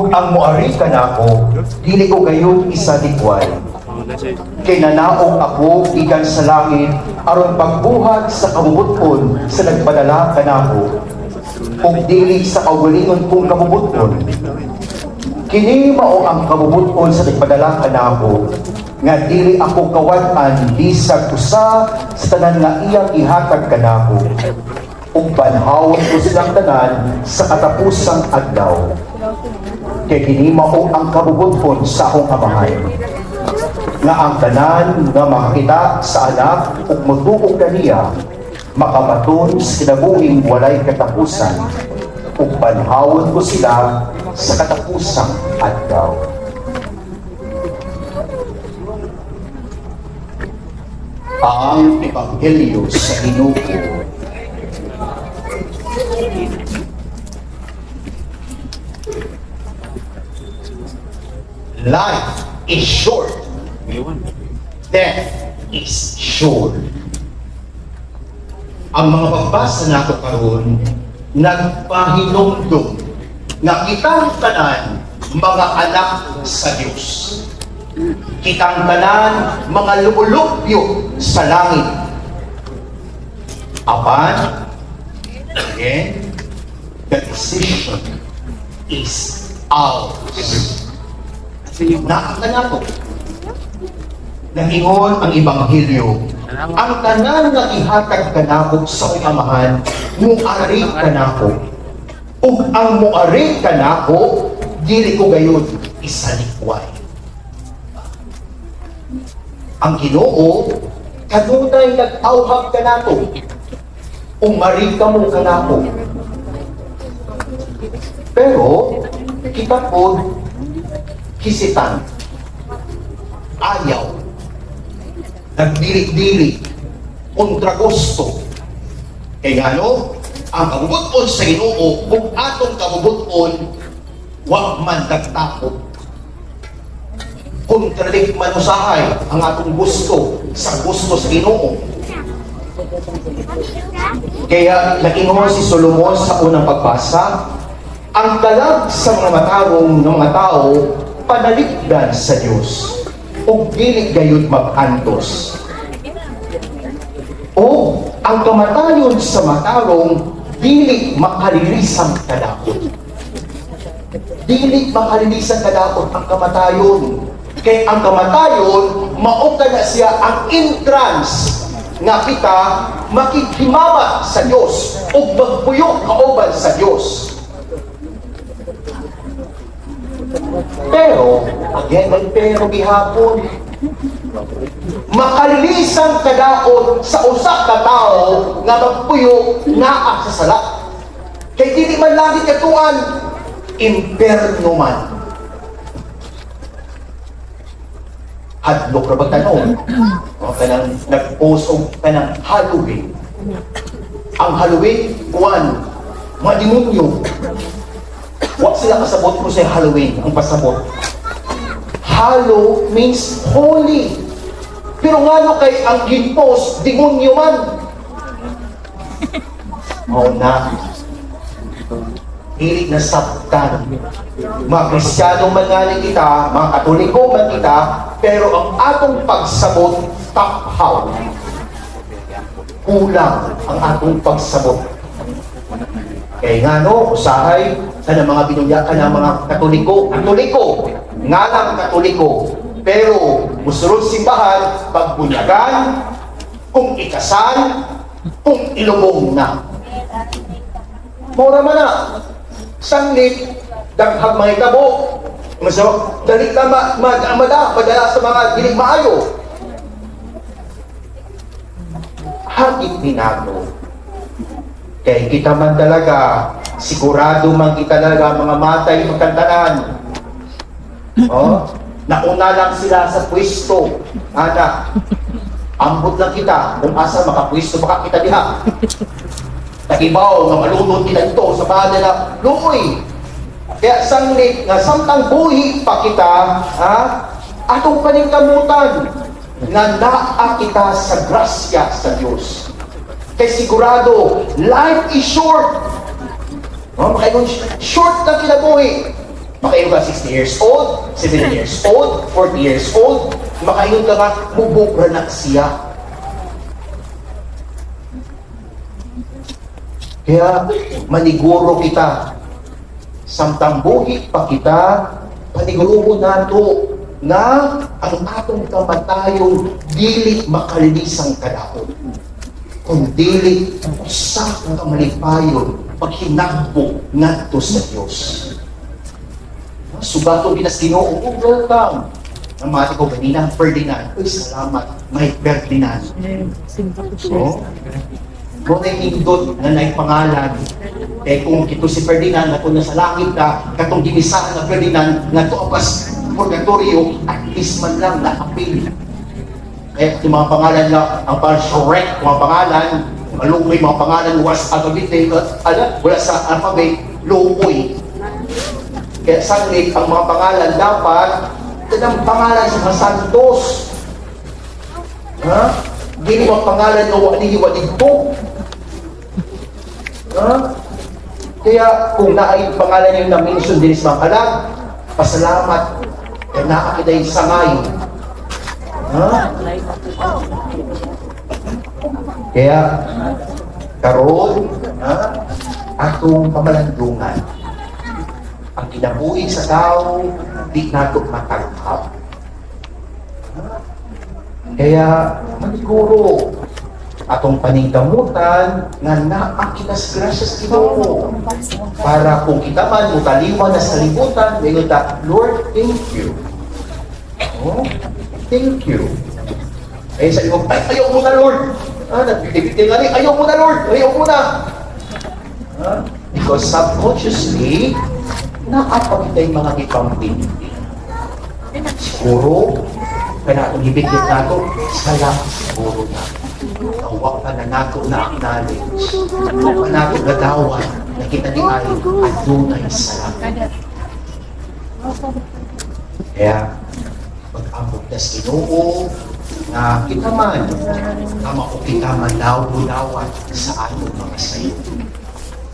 Ug ang muari ka nako, dili ko gayon isa dikway. Kay nanaog ako gikan sa langit aron pagbuhat sa kabubuton sa nagpadala kanako. Ug dili sa kaugalingon kong kabubuton. Kini mao ang kabubuton sa nagpadala kanako, nga dili ako kawat-an bisag usa sa tanan nga iyang ihatag kanako. Ug banhawon ko silang tanan sa katapusang adlaw. Kay kini mao ang kabubuton sa akong amahan, nga ang tanan nga makakita sa anak ug magtuog kaniya makamaton sa kinabuhing walay katapusan, ug banhawon ko sila sa katapusang adlaw. Ang Ebanghelyo sa Ginoo. Life is short. Death is sure. Ang mga pagbasa nato karon nagpahinumdum nga kitang tanan mga anak sa Dios. Kitang tanan mga lumulupyo sa langit. Apan, again, the decision is ours. Nakita na po. Naingon ang Ebanghelyo, ang tanan nga ihatag kanako sa amahan, muari kanako. Ug ang muari kanako, dili ko gayon isalikway. Ang Ginoo kanunay nag-awhag kanato. Umari ka mo kanako. Pero kita po kisitan, ayaw, nagdirik-dirik, kontra gusto. Kaya ano, ang kabubuton sa Ginoo, kung atong kabubuton, wag man nagtakot. Kontradikt man usahay ang atong gusto sa Ginoo. Kaya nagingon si Solomon sa unang pagbasa, ang kalag sa mga matarong ng mga tao, panaligdan sa Diyos, ug dili gayud mag-antos. O ang kamatayon sa matarong, dili makalilisan kadakot. Dili makalilisan kadakot ang kamatayon. Kay ang kamatayon, mauka na siya ang entrance nga kita makikhimamat sa Diyos ug magpuyo kauban sa Diyos. Pero, again, may pero gihapon, makalilisan kadaot sa usa ka tao nga magpuyo naa sa sala. Kay dili man lagi katuan, imperno man. Hadlok ra ba tanong? O kanang nag-post og kanang Halloween. Ang Halloween, kuan, mga demonyo. Wag sila kasabot ko sa Halloween, ang pasabot. Hallow means holy. Pero ngano kay ang ginpost, demonyo man. O na. Hilig na sabtan. Mga Kristiyano man nga kita, mga Katoliko man kita, pero ang atong pagsabot, takhaw. Kulang ang atong pagsabot. Kaya nga no, usahay sa mga binunyakan ng mga Katoliko, nga lang Katoliko, pero musulod simbahan, pagbunyagan, kung ikasal, kung ilubong na. Mura man na, sanglit, daghang mga itabo, dalit na madala sa mga dinig maayo. Hagit binago. Kaya kita man talaga, sigurado man kita talaga mga matay magkantanan. Oh, nauna lang sila sa pwesto. Anak, ambot lang kita kung asa makapwesto baka kita diha. Tagibaw, nga malunod kita ito sa bahala na lumoy. Kaya sanglit nga samtang buhi pa kita, atong paningkamutan nga naa kita sa grasya sa Diyos. Kaya sigurado, life is short. Short na kinabuhi. Makaingon ka 60 years old, 70 years old, 40 years old, makaingon ka ba, mubog na siya. Kaya maniguro kita, samtang buhi pa kita, paniguruho nato na ang atong kamatayon dili makalilisang kadahon. Kung dili usa ka malipayon paghinagbo ngadto sa Dios. Subato ginas Ginoo, welcome. Ang mati ko kanina, Ferdinand. Uy, salamat, Mike Ferdinand. So, kung nahindot na naipangalan, eh kung kito si Ferdinand, na kung nasa langit ka, katong ginisahan na Ferdinand, na to apas purgatorio, at least man lang na-appeal. Kaya yung mga pangalan lang, ang correct mga pangalan, malungoy mga pangalan, was alphabet, wala sa alphabet, luoy. Kaya sanlit, ang mga pangalan dapat, ang pangalan sa mga santos. Ha? Hindi mga pangalan na wali-wali ito. Ha? Kaya kung naay pangalan yung na-mention din sa mga kalag, pasalamat, kaya nakakita yung sangay. Ha? Kaya, karoon, atong pamalandungan, ang kinabuhi sa tao, di nato matangkap. Kaya, maniguro, atong paningkamutan, nga naakitas gracias Ginoo. Para kung kita man, mutaliwan na sa libutan, ngayon ta, Lord, thank you. Oh, thank you. Ay, sa limang, ayaw mo na, Lord. Nagbibitin nga rin, ayaw mo na, Lord. Ayaw mo na. Because subconsciously, nakapagita yung mga ipampindi. Siguro, kaya itong ibigit nato, sala siguro na. Tawag ka na nato na acknowledge. Tawag ka nato na dawan, na kita ni ay at dunay sala. Kaya, pag-abot na sa Ginoo, na kita man, tama ko kita manlawat sa atong mga sayo.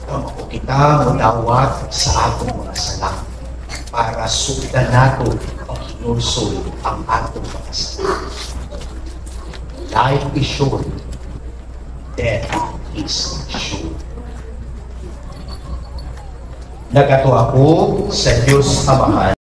Tama ko kita manlawat sa atong mga sala. Para sugdan nato ang hinusol ang atong mga sala. Life is short. Death is sure. Nagato ako sa Diyos Amahan.